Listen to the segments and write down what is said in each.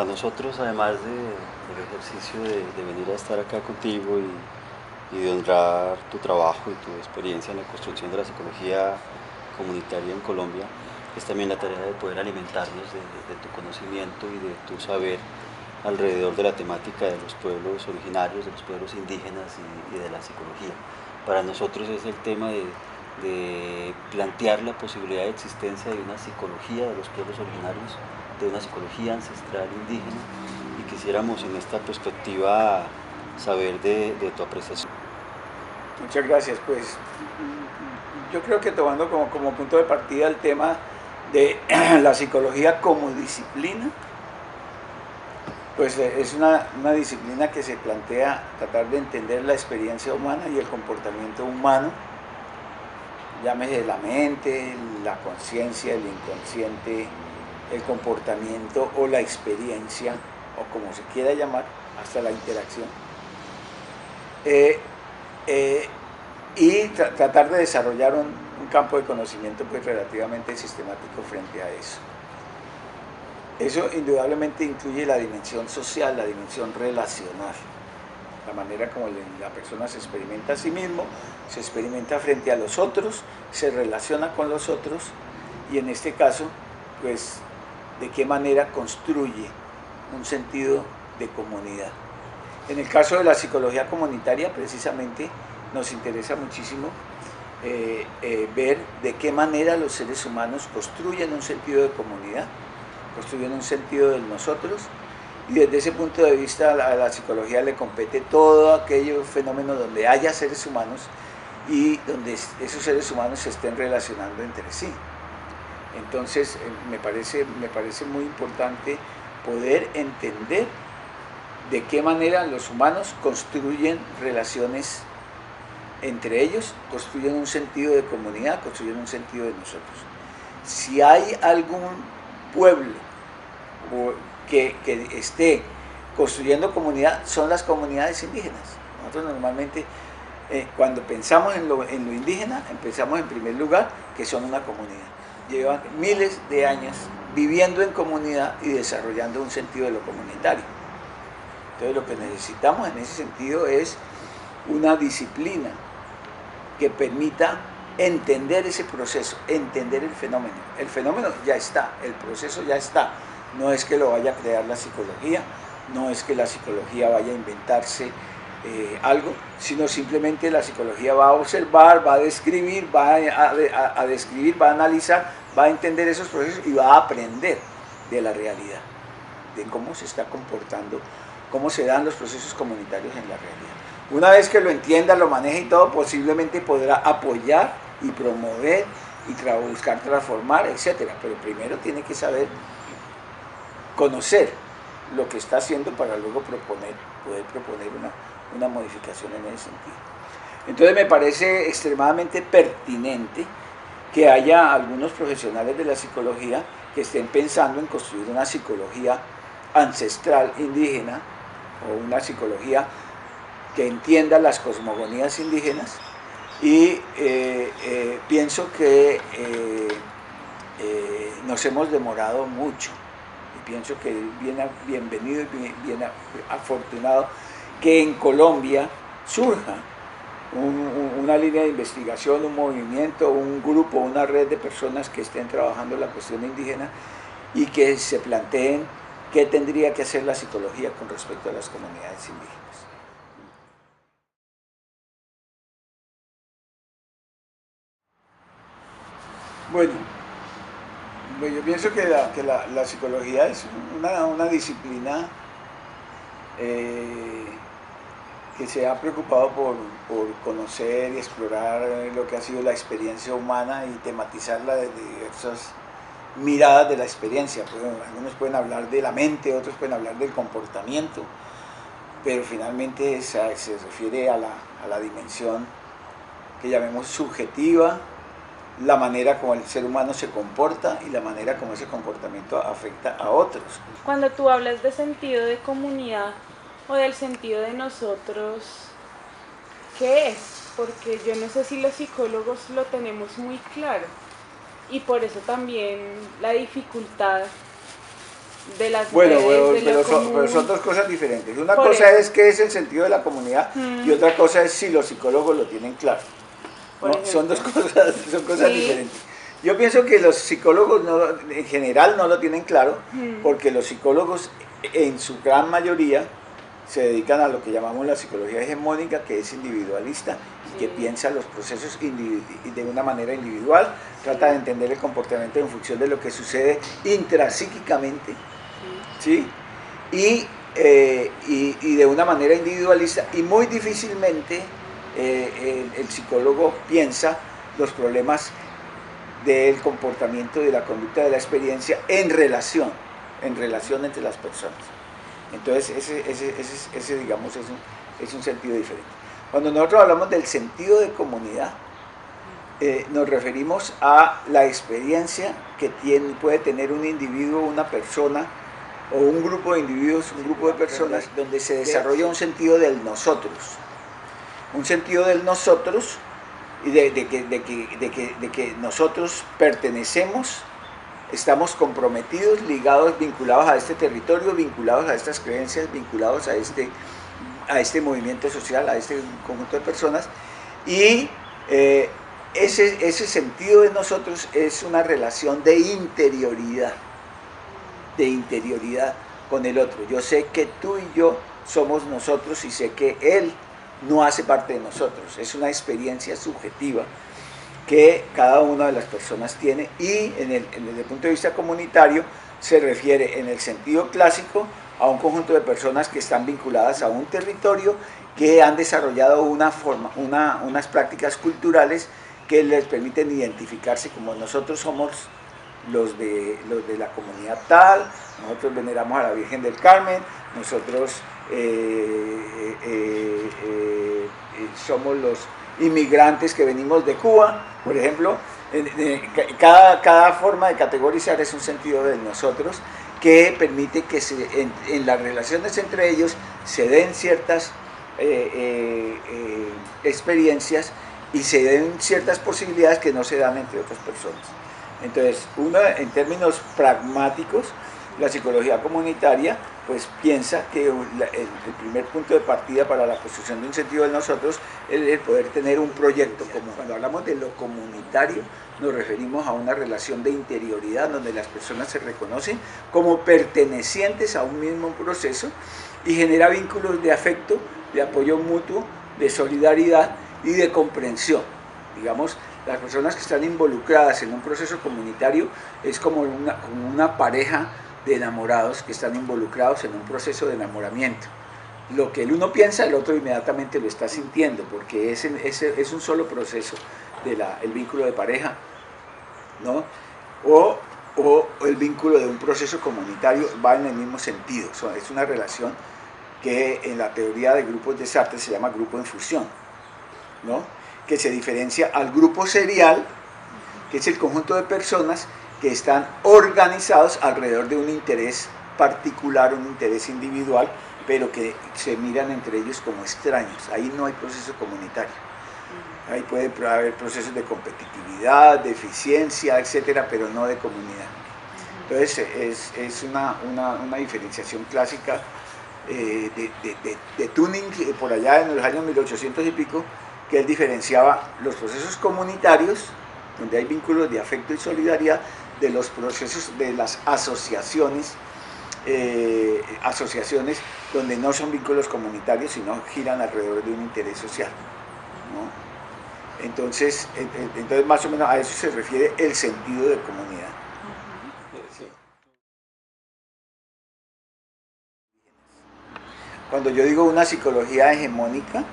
para nosotros, además del ejercicio de venir a estar acá contigo y de honrar tu trabajo y tu experiencia en la construcción de la psicología comunitaria en Colombia, es también la tarea de poder alimentarnos de tu conocimiento y de tu saber alrededor de la temática de los pueblos originarios, de los pueblos indígenas y de la psicología. Para nosotros es el tema de plantear la posibilidad de existencia de una psicología de los pueblos originarios, de una psicología ancestral indígena, y quisiéramos en esta perspectiva saber de tu apreciación. Muchas gracias. Pues yo creo que tomando como punto de partida el tema de la psicología como disciplina, pues es una disciplina que se plantea tratar de entender la experiencia humana y el comportamiento humano, llámese la mente, la conciencia, el inconsciente, el comportamiento o la experiencia, o como se quiera llamar, hasta la interacción. Y tratar de desarrollar un campo de conocimiento pues relativamente sistemático frente a eso. Eso indudablemente incluye la dimensión social, la dimensión relacional, la manera como la persona se experimenta a sí mismo, se experimenta frente a los otros, se relaciona con los otros y en este caso, pues, de qué manera construye un sentido de comunidad. En el caso de la psicología comunitaria, precisamente, nos interesa muchísimo ver de qué manera los seres humanos construyen un sentido de comunidad, construyen un sentido de nosotros, y desde ese punto de vista a la psicología le compete todo aquello fenómeno donde haya seres humanos y donde esos seres humanos se estén relacionando entre sí. Entonces me parece muy importante poder entender de qué manera los humanos construyen relaciones entre ellos, construyen un sentido de comunidad, construyen un sentido de nosotros. Si hay algún pueblo que esté construyendo comunidad, son las comunidades indígenas. Nosotros normalmente, cuando pensamos en lo indígena, pensamos en primer lugar que son una comunidad. Llevan miles de años viviendo en comunidad y desarrollando un sentido de lo comunitario. Entonces lo que necesitamos en ese sentido es una disciplina que permita entender ese proceso, entender el fenómeno. El fenómeno ya está, el proceso ya está. No es que lo vaya a crear la psicología, no es que la psicología vaya a inventarse algo, sino simplemente la psicología va a observar, va a describir, va a describir, va a analizar, va a entender esos procesos y va a aprender de la realidad, de cómo se está comportando, cómo se dan los procesos comunitarios en la realidad. Una vez que lo entienda, lo maneje y todo, posiblemente podrá apoyar y promover y buscar transformar, etc. Pero primero tiene que saber conocer lo que está haciendo para luego poder proponer una modificación en ese sentido. Entonces me parece extremadamente pertinente que haya algunos profesionales de la psicología que estén pensando en construir una psicología ancestral indígena o una psicología que entienda las cosmogonías indígenas y pienso que nos hemos demorado mucho y pienso que es bienvenido y bien afortunado que en Colombia surja una línea de investigación, un movimiento, un grupo, una red de personas que estén trabajando la cuestión indígena y que se planteen qué tendría que hacer la psicología con respecto a las comunidades indígenas. Bueno, yo pienso que la psicología es una disciplina que se ha preocupado por conocer y explorar lo que ha sido la experiencia humana y tematizarla desde diversas miradas de la experiencia. Algunos pueden hablar de la mente, otros pueden hablar del comportamiento, pero finalmente se refiere a la dimensión que llamemos subjetiva, la manera como el ser humano se comporta y la manera como ese comportamiento afecta a otros. Cuando tú hablas de sentido de comunidad o del sentido de nosotros, ¿qué es? Porque yo no sé si los psicólogos lo tenemos muy claro y por eso también la dificultad de las Bueno, redes, de lo pero son común. dos cosas diferentes. Una Por cosa eso. es qué es el sentido de la comunidad y otra cosa es si los psicólogos lo tienen claro. Por ¿No? Son dos ejemplo. cosas, son cosas Sí. diferentes. Yo pienso que los psicólogos en general no lo tienen claro porque los psicólogos en su gran mayoría se dedican a lo que llamamos la psicología hegemónica, que es individualista y que piensa los procesos de una manera individual, trata de entender el comportamiento en función de lo que sucede intrapsíquicamente, ¿sí? Y de una manera individualista, y muy difícilmente el psicólogo piensa los problemas del comportamiento, de la conducta, de la experiencia en relación entre las personas. Entonces ese digamos es un sentido diferente. Cuando nosotros hablamos del sentido de comunidad, nos referimos a la experiencia que puede tener un individuo, una persona o un grupo de individuos, un grupo de personas, donde se desarrolla un sentido del nosotros. Un sentido del nosotros y de que nosotros pertenecemos, estamos comprometidos, ligados, vinculados a este territorio, vinculados a estas creencias, vinculados a este movimiento social, a este conjunto de personas, y ese sentido de nosotros es una relación de interioridad con el otro. Yo sé que tú y yo somos nosotros y sé que él no hace parte de nosotros. Es una experiencia subjetiva que cada una de las personas tiene, y desde el punto de vista comunitario se refiere en el sentido clásico a un conjunto de personas que están vinculadas a un territorio, que han desarrollado unas prácticas culturales que les permiten identificarse como nosotros somos los de la comunidad tal, nosotros veneramos a la Virgen del Carmen, nosotros somos los inmigrantes que venimos de Cuba, por ejemplo. Cada forma de categorizar es un sentido de nosotros que permite que en las relaciones entre ellos se den ciertas experiencias y se den ciertas posibilidades que no se dan entre otras personas. Entonces, en términos pragmáticos, la psicología comunitaria pues piensa que el primer punto de partida para la construcción de un sentido de nosotros es el poder tener un proyecto común. Cuando hablamos de lo comunitario, nos referimos a una relación de interioridad donde las personas se reconocen como pertenecientes a un mismo proceso y genera vínculos de afecto, de apoyo mutuo, de solidaridad y de comprensión. Digamos, las personas que están involucradas en un proceso comunitario es como una pareja de enamorados que están involucrados en un proceso de enamoramiento. Lo que el uno piensa, el otro inmediatamente lo está sintiendo, porque es un solo proceso el vínculo de pareja, ¿no? O el vínculo de un proceso comunitario va en el mismo sentido. Es una relación que en la teoría de grupos de Sartre se llama grupo en fusión, ¿no? Que se diferencia al grupo serial, que es el conjunto de personas que están organizados alrededor de un interés particular, un interés individual, pero que se miran entre ellos como extraños. Ahí no hay proceso comunitario. Ahí puede haber procesos de competitividad, de eficiencia, etcétera, pero no de comunidad. Entonces es una diferenciación clásica de Tuning por allá en los años 1800 y pico, que él diferenciaba los procesos comunitarios, donde hay vínculos de afecto y solidaridad, de los procesos de las asociaciones donde no son vínculos comunitarios, sino giran alrededor de un interés social, ¿no? Entonces más o menos a eso se refiere el sentido de comunidad. Sí. Cuando yo digo una psicología hegemónica,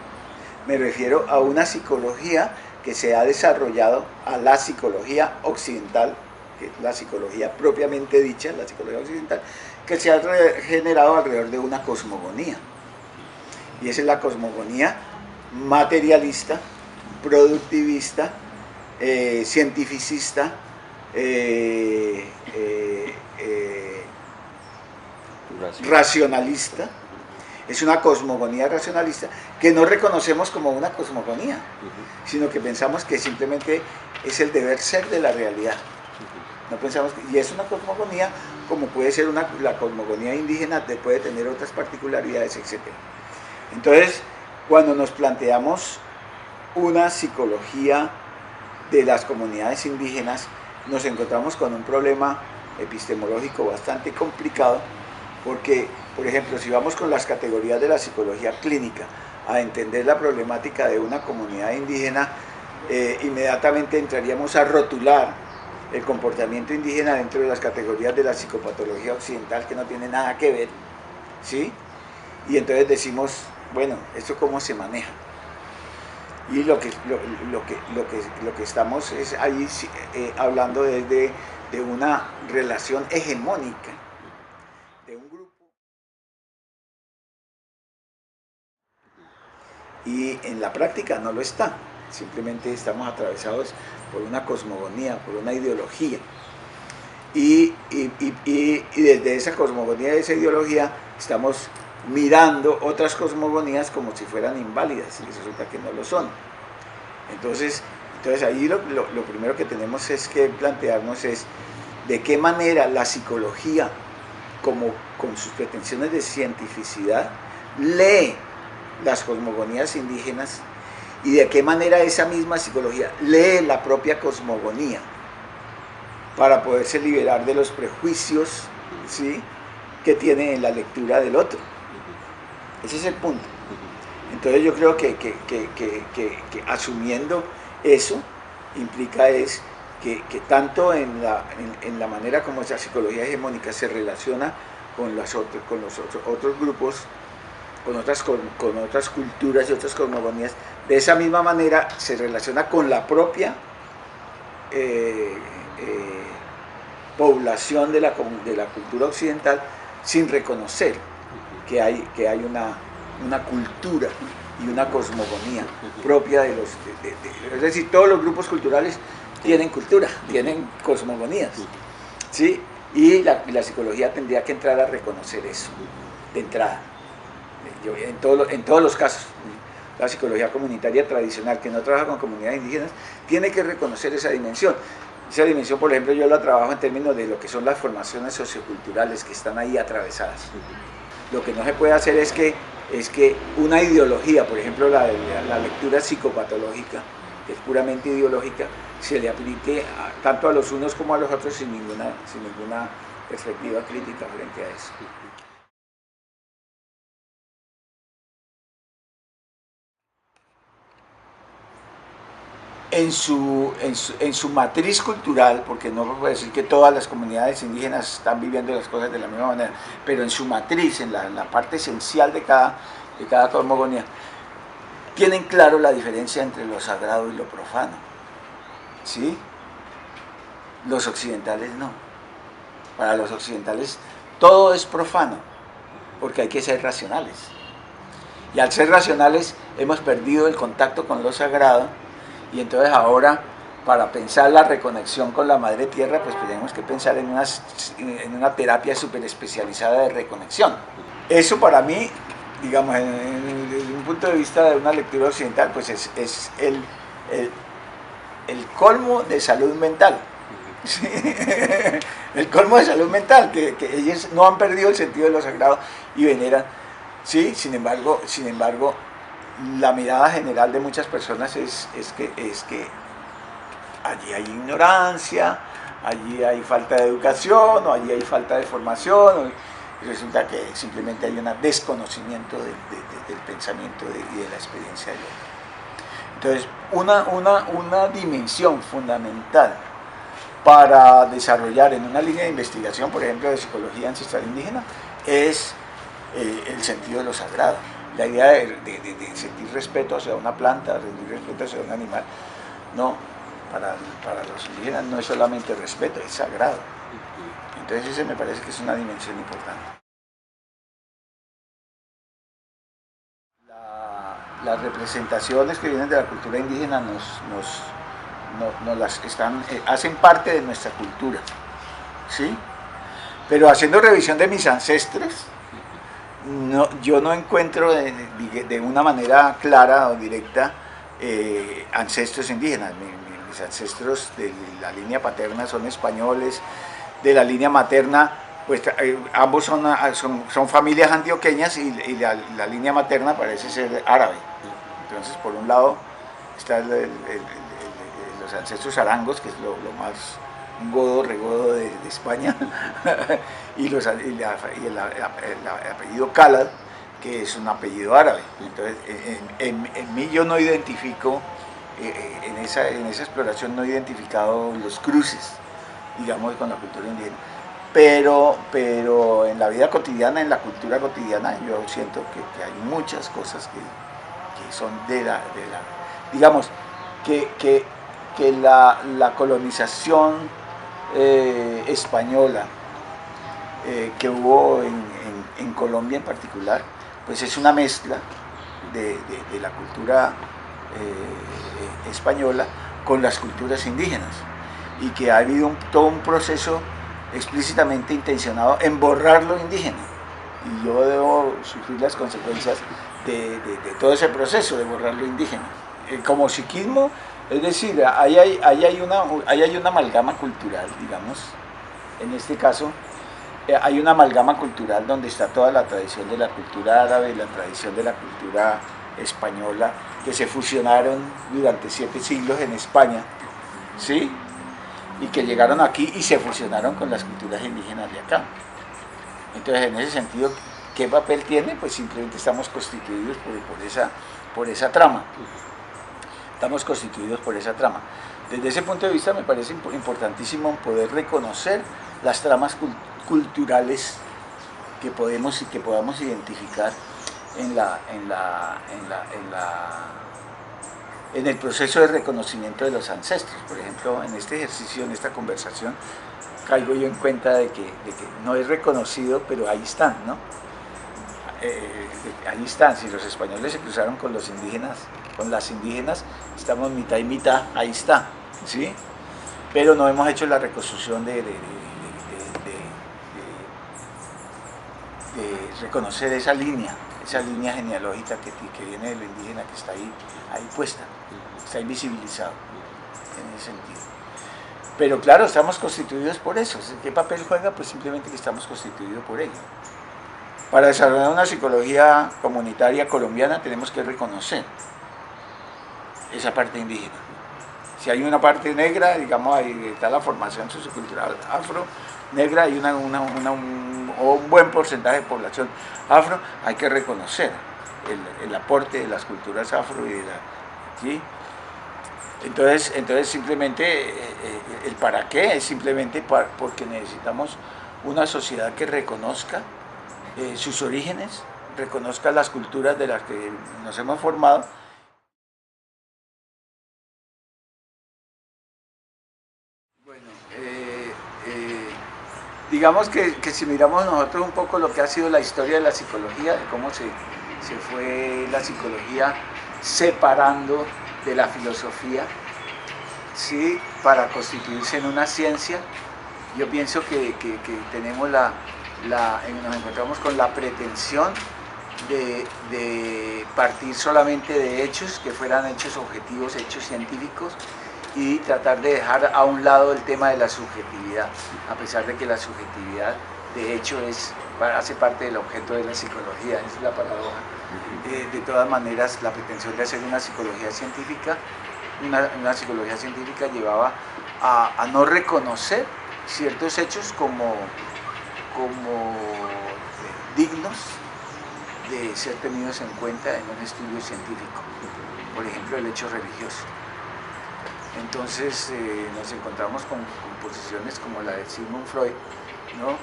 me refiero a una psicología que se ha desarrollado a la psicología occidental, que es la psicología propiamente dicha, la psicología occidental, que se ha generado alrededor de una cosmogonía. Y esa es la cosmogonía materialista, productivista, cientificista, racionalista. Es una cosmogonía racionalista que no reconocemos como una cosmogonía, sino que pensamos que simplemente es el deber ser de la realidad. No pensamos y es una cosmogonía como puede ser la cosmogonía indígena, puede tener otras particularidades, etc. Entonces, cuando nos planteamos una psicología de las comunidades indígenas, nos encontramos con un problema epistemológico bastante complicado, porque, por ejemplo, si vamos con las categorías de la psicología clínica a entender la problemática de una comunidad indígena, inmediatamente entraríamos a rotular el comportamiento indígena dentro de las categorías de la psicopatología occidental, que no tiene nada que ver, ¿sí? Y entonces decimos, bueno, ¿esto cómo se maneja? Y lo que estamos es ahí hablando de una relación hegemónica de un grupo. Y en la práctica no lo está, simplemente estamos atravesados por una cosmogonía, por una ideología. Y desde esa cosmogonía, de esa ideología, estamos mirando otras cosmogonías como si fueran inválidas, y resulta que no lo son. Entonces ahí lo primero que tenemos es que plantearnos es de qué manera la psicología, como con sus pretensiones de cientificidad, lee las cosmogonías indígenas, y de qué manera esa misma psicología lee la propia cosmogonía para poderse liberar de los prejuicios, ¿sí?, que tiene en la lectura del otro. Ese es el punto. Entonces yo creo que asumiendo eso implica es que tanto en la manera como esa psicología hegemónica se relaciona con los otros grupos, con otras culturas y otras cosmogonías, de esa misma manera se relaciona con la propia población de la cultura occidental, sin reconocer que hay una cultura y una cosmogonía propia de los... es decir, todos los grupos culturales tienen cultura, tienen cosmogonías, ¿sí? Y la psicología tendría que entrar a reconocer eso, de entrada. En todos los casos, la psicología comunitaria tradicional, que no trabaja con comunidades indígenas, tiene que reconocer esa dimensión. Esa dimensión, por ejemplo, yo la trabajo en términos de lo que son las formaciones socioculturales que están ahí atravesadas. Lo que no se puede hacer es que una ideología, por ejemplo la lectura psicopatológica, que es puramente ideológica, se le aplique tanto a los unos como a los otros sin ninguna perspectiva crítica frente a eso. En su matriz cultural, porque no puedo decir que todas las comunidades indígenas están viviendo las cosas de la misma manera, pero en su matriz, en la parte esencial de cada cosmogonía, tienen claro la diferencia entre lo sagrado y lo profano, ¿sí? Los occidentales no. Para los occidentales todo es profano, porque hay que ser racionales. Y al ser racionales hemos perdido el contacto con lo sagrado. Y entonces ahora, para pensar la reconexión con la madre tierra, pues tenemos que pensar en una terapia súper especializada de reconexión. Eso para mí, digamos, desde un punto de vista de una lectura occidental, pues es el colmo de salud mental. ¿Sí? El colmo de salud mental, que ellos no han perdido el sentido de lo sagrado y veneran. ¿Sí? Sin embargo, la mirada general de muchas personas es que allí hay ignorancia, allí hay falta de educación, o allí hay falta de formación, y resulta que simplemente hay un desconocimiento del pensamiento y de la experiencia del otro. Entonces, una dimensión fundamental para desarrollar en una línea de investigación, por ejemplo, de psicología ancestral indígena, es el sentido de lo sagrado. La idea de sentir respeto hacia una planta, sentir respeto hacia un animal, no, para los indígenas no es solamente respeto, es sagrado. Entonces ese me parece que es una dimensión importante. Las representaciones que vienen de la cultura indígena hacen parte de nuestra cultura, ¿sí? Pero haciendo revisión de mis ancestros, yo no encuentro de una manera clara o directa ancestros indígenas. mis ancestros de la línea paterna son españoles, de la línea materna, pues ambos son familias antioqueñas y la línea materna parece ser árabe. Entonces, por un lado, está los ancestros arangos, que es lo más godo, regodo de España, y el apellido Calad, que es un apellido árabe. Entonces, en mí yo no identifico, en esa exploración no he identificado los cruces, digamos, con la cultura indígena. Pero en la vida cotidiana, en la cultura cotidiana, yo siento que hay muchas cosas que son digamos, que la colonización española que hubo en Colombia en particular, pues es una mezcla de la cultura española con las culturas indígenas, y que ha habido todo un proceso explícitamente intencionado en borrar lo indígena, y yo debo sufrir las consecuencias de todo ese proceso de borrar lo indígena. Como psiquismo, es decir, ahí hay una amalgama cultural, digamos, en este caso, hay una amalgama cultural donde está toda la tradición de la cultura árabe y la tradición de la cultura española, que se fusionaron durante 7 siglos en España, ¿sí? Y que llegaron aquí y se fusionaron con las culturas indígenas de acá. Entonces, en ese sentido, ¿qué papel tiene? Pues simplemente estamos constituidos por esa trama. Estamos constituidos por esa trama. Desde ese punto de vista me parece importantísimo poder reconocer las tramas culturales que podemos y que podamos identificar en el proceso de reconocimiento de los ancestros. Por ejemplo, en este ejercicio, en esta conversación, caigo yo en cuenta de que no es reconocido, pero ahí están, ¿no? Ahí están. Si los españoles se cruzaron con los indígenas, con las indígenas, estamos mitad y mitad, ahí está, ¿sí? Pero no hemos hecho la reconstrucción de reconocer esa línea genealógica que viene de lo indígena, que está ahí puesta, está invisibilizado en ese sentido. Pero claro, estamos constituidos por eso. ¿Qué papel juega? Pues simplemente que estamos constituidos por ello. Para desarrollar una psicología comunitaria colombiana tenemos que reconocer esa parte indígena. Si hay una parte negra, digamos, ahí está la formación sociocultural afro, negra, y un buen porcentaje de población afro, hay que reconocer el aporte de las culturas afro y ¿sí? Entonces simplemente el para qué es simplemente porque necesitamos una sociedad que reconozca sus orígenes, reconozca las culturas de las que nos hemos formado. Bueno, digamos que si miramos nosotros un poco lo que ha sido la historia de la psicología, de cómo se fue la psicología separando de la filosofía, ¿sí? Para constituirse en una ciencia, yo pienso que tenemos nos encontramos con la pretensión de partir solamente de hechos, que fueran hechos objetivos, hechos científicos, y tratar de dejar a un lado el tema de la subjetividad, a pesar de que la subjetividad de hecho hace parte del objeto de la psicología, esa es la paradoja. De todas maneras, la pretensión de hacer una psicología científica, una psicología científica llevaba a no reconocer ciertos hechos como dignos de ser tenidos en cuenta en un estudio científico, por ejemplo el hecho religioso. Entonces nos encontramos con posiciones como la de Sigmund Freud, ¿no?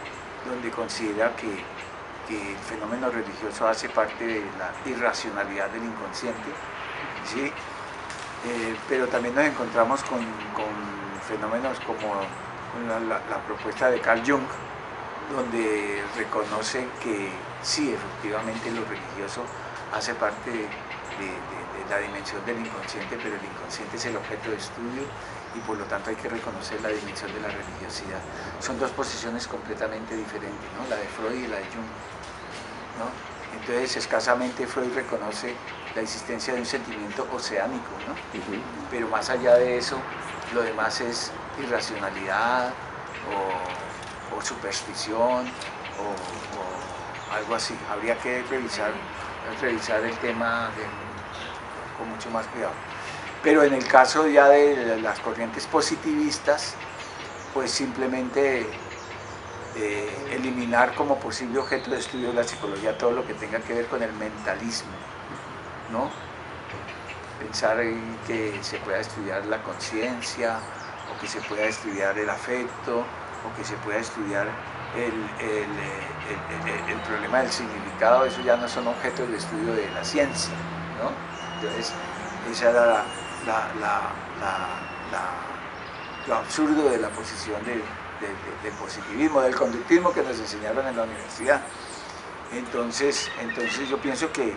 Donde considera que el fenómeno religioso hace parte de la irracionalidad del inconsciente, ¿sí? Pero también nos encontramos con fenómenos como la propuesta de Carl Jung, donde reconoce que sí, efectivamente lo religioso hace parte de la dimensión del inconsciente, pero el inconsciente es el objeto de estudio y por lo tanto hay que reconocer la dimensión de la religiosidad. Son dos posiciones completamente diferentes, ¿no? La de Freud y la de Jung, ¿no? Entonces escasamente Freud reconoce la existencia de un sentimiento oceánico, ¿no? Pero más allá de eso, lo demás es irracionalidad o superstición o algo así. Habría que revisar el tema con mucho más cuidado. Pero en el caso ya de las corrientes positivistas, pues simplemente eliminar como posible objeto de estudio de la psicología todo lo que tenga que ver con el mentalismo, ¿no? Pensar en que se pueda estudiar la conciencia, o que se pueda estudiar el afecto, o que se pueda estudiar el problema del significado. Eso ya no son objetos de estudio de la ciencia, ¿no? Entonces, esa era lo absurdo de la posición del positivismo, del conductismo que nos enseñaron en la universidad. Entonces yo pienso que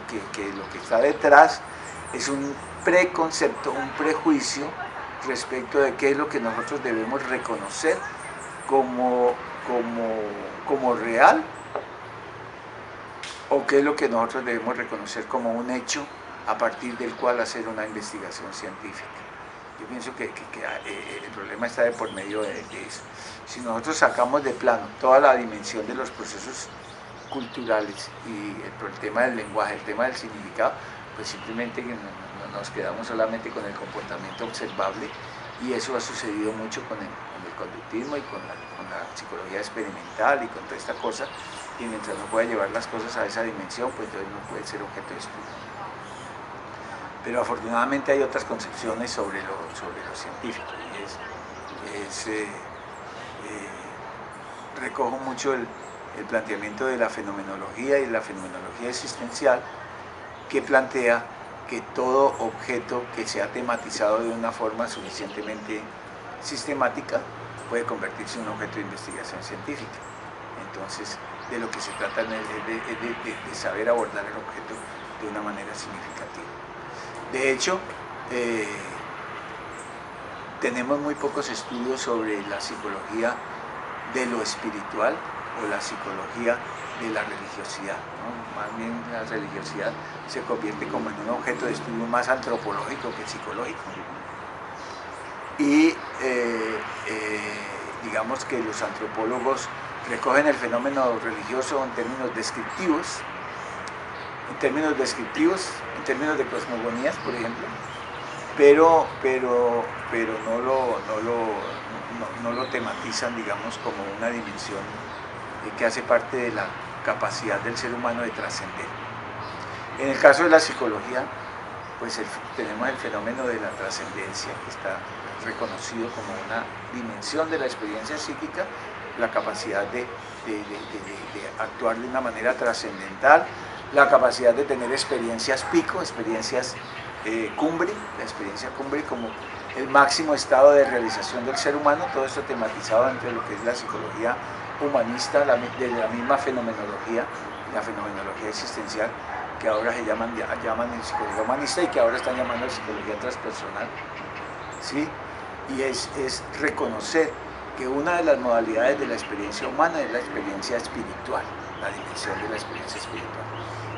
lo que está detrás es un preconcepto, un prejuicio respecto de qué es lo que nosotros debemos reconocer como real, o qué es lo que nosotros debemos reconocer como un hecho a partir del cual hacer una investigación científica. Yo pienso que el problema está de por medio de eso. Si nosotros sacamos de plano toda la dimensión de los procesos culturales y el tema del lenguaje, el tema del significado, pues simplemente nos quedamos solamente con el comportamiento observable, y eso ha sucedido mucho con el conductismo y con la psicología experimental y con toda esta cosa, y mientras no pueda llevar las cosas a esa dimensión, pues entonces no puede ser objeto de estudio. Pero afortunadamente hay otras concepciones sobre lo científico, y recojo mucho el planteamiento de la fenomenología y la fenomenología existencial, que plantea que todo objeto que sea tematizado de una forma suficientemente sistemática puede convertirse en un objeto de investigación científica. Entonces, de lo que se trata es de saber abordar el objeto de una manera significativa. De hecho, tenemos muy pocos estudios sobre la psicología de lo espiritual o la psicología de la religiosidad, ¿no? Más bien la religiosidad se convierte como en un objeto de estudio más antropológico que psicológico. Y digamos que los antropólogos recogen el fenómeno religioso en términos descriptivos, en términos de cosmogonías, por ejemplo, pero no lo tematizan, digamos, como una dimensión que hace parte de la capacidad del ser humano de trascender. En el caso de la psicología, pues tenemos el fenómeno de la trascendencia, que está reconocido como una dimensión de la experiencia psíquica, la capacidad de actuar de una manera trascendental, la capacidad de tener experiencias pico, experiencias cumbre, la experiencia cumbre como el máximo estado de realización del ser humano, todo esto tematizado entre lo que es la psicología humanista, de la misma fenomenología, la fenomenología existencial, que ahora se llaman en psicología humanista y que ahora están llamando psicología transpersonal, ¿sí? Y es reconocer que una de las modalidades de la experiencia humana es la experiencia espiritual, la dimensión de la experiencia espiritual,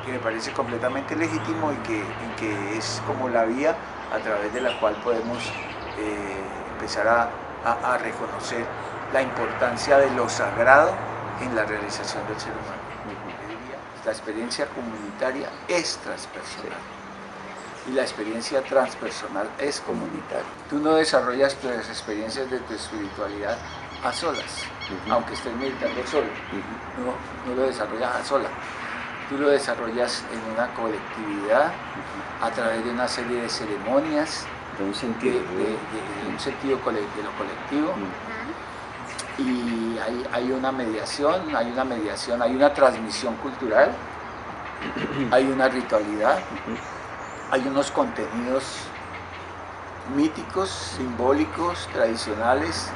que me parece completamente legítimo y que es como la vía a través de la cual podemos empezar a reconocer la importancia de lo sagrado en la realización del ser humano. La experiencia comunitaria es transpersonal y la experiencia transpersonal es comunitaria. Tú no desarrollas tus experiencias de tu espiritualidad a solas, aunque estés meditando solo, no lo desarrollas a solas. Tú lo desarrollas en una colectividad a través de una serie de ceremonias, de un sentido, de un sentido de lo colectivo. Y hay una mediación, hay una transmisión cultural, hay una ritualidad, hay unos contenidos míticos, simbólicos, tradicionales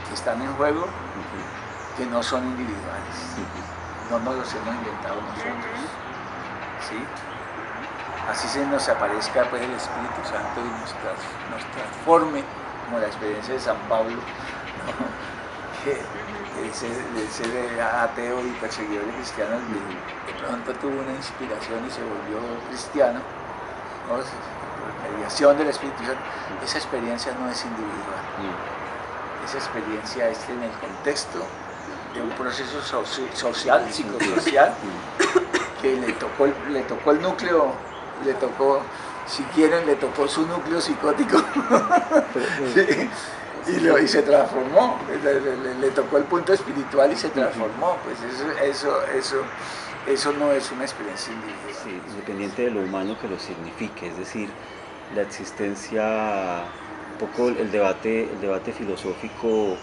que están en juego, que no son individuales, no nos los hemos inventado nosotros, ¿sí? Así se nos aparezca pues el Espíritu Santo y nos transforme, como la experiencia de San Pablo, ¿no? De ser ateo y perseguidor de cristianos, de pronto tuvo una inspiración y se volvió cristiano, ¿no? mediación del Espíritu Santo, esa experiencia no es individual. Esa experiencia es en el contexto de un proceso social, psicosocial, que le tocó el núcleo, si quieren, le tocó su núcleo psicótico y se transformó, le tocó el punto espiritual y se transformó. Pues eso no es una experiencia individual. Sí, independiente de lo humano que lo signifique, es decir, la existencia, un poco el debate filosófico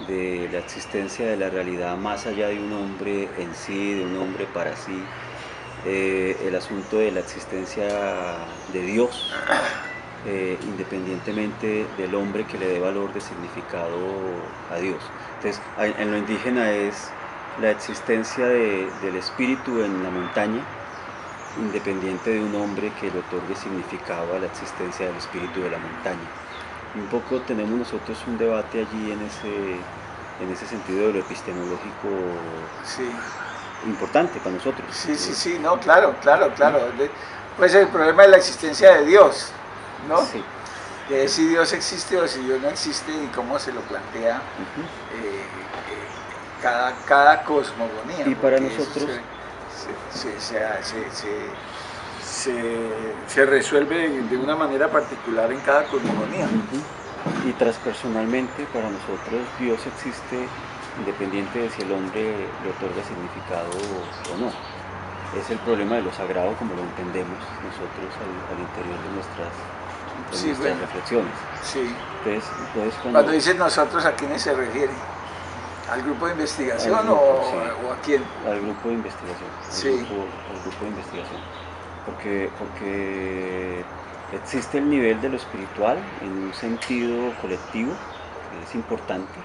de la existencia de la realidad más allá de un hombre en sí, de un hombre para sí, el asunto de la existencia de Dios, independientemente del hombre que le dé valor de significado a Dios. Entonces, en lo indígena es la existencia del espíritu en la montaña, independiente de un hombre que le otorgue significado a la existencia del espíritu de la montaña. Y un poco tenemos nosotros un debate allí en ese sentido de lo epistemológico, sí, importante para nosotros. Sí, no, claro. Pues el problema de la existencia de Dios, ¿no? Sí. De si Dios existe o si Dios no existe y cómo se lo plantea cada cosmogonía. Y para nosotros se resuelve de una manera particular en cada cosmogonía. Y transpersonalmente para nosotros Dios existe independiente de si el hombre le otorga significado o no. Es el problema de lo sagrado como lo entendemos nosotros al interior de nuestras reflexiones. Sí. Entonces cuando dices nosotros, ¿a quiénes se refiere? ¿Al grupo de investigación o a quién? Al grupo de investigación. Al grupo de investigación. Porque existe el nivel de lo espiritual en un sentido colectivo, que es importante,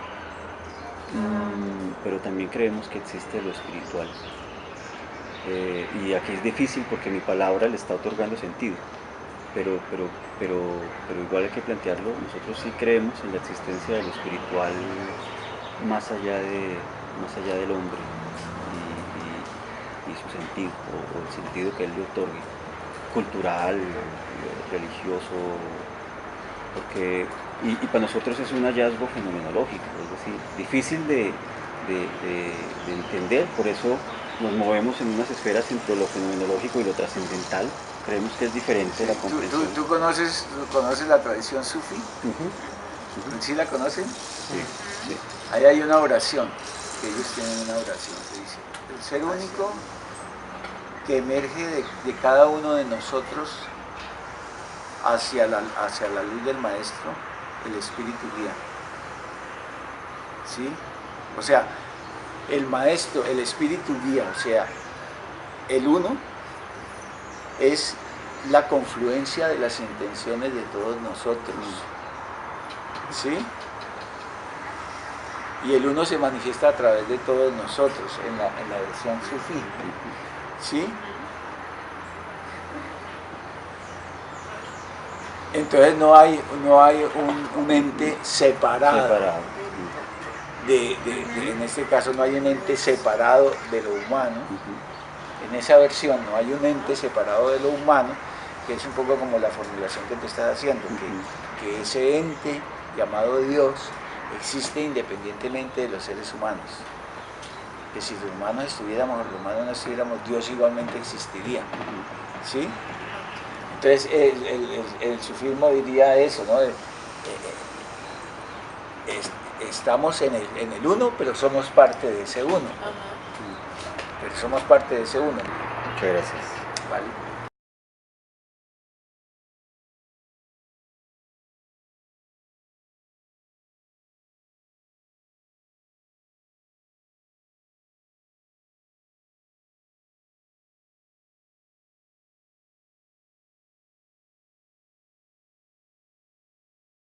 pero también creemos que existe lo espiritual. Y aquí es difícil porque mi palabra le está otorgando sentido, pero igual hay que plantearlo. Nosotros sí creemos en la existencia de lo espiritual más allá del hombre y su sentido, o el sentido que él le otorgue, cultural, religioso, porque, y para nosotros es un hallazgo fenomenológico, es decir, difícil de entender, por eso nos movemos en unas esferas entre lo fenomenológico y lo trascendental. Creemos que es diferente la comprensión. ¿Tú conoces la tradición sufí? ¿Sí la conocen? Sí. Ahí hay una oración, que ellos tienen una oración que dice: el ser único que emerge de cada uno de nosotros hacia la luz del Maestro, el Espíritu guía. ¿Sí? O sea, el Maestro, el Espíritu guía, o sea, el uno es la confluencia de las intenciones de todos nosotros. ¿Sí? Y el uno se manifiesta a través de todos nosotros en la versión sufí. ¿Sí? Entonces no hay un ente separado. En este caso no hay un ente separado de lo humano. En esa versión no hay un ente separado de lo humano, que es un poco como la formulación que te estás haciendo, que ese ente llamado Dios existe independientemente de los seres humanos. Que si los humanos estuviéramos o los humanos no estuviéramos, Dios igualmente existiría. ¿Sí? Entonces el sufismo diría eso, ¿no? Estamos en el uno, pero somos parte de ese uno. Pero somos parte de ese uno. Muchas gracias. ¿Vale?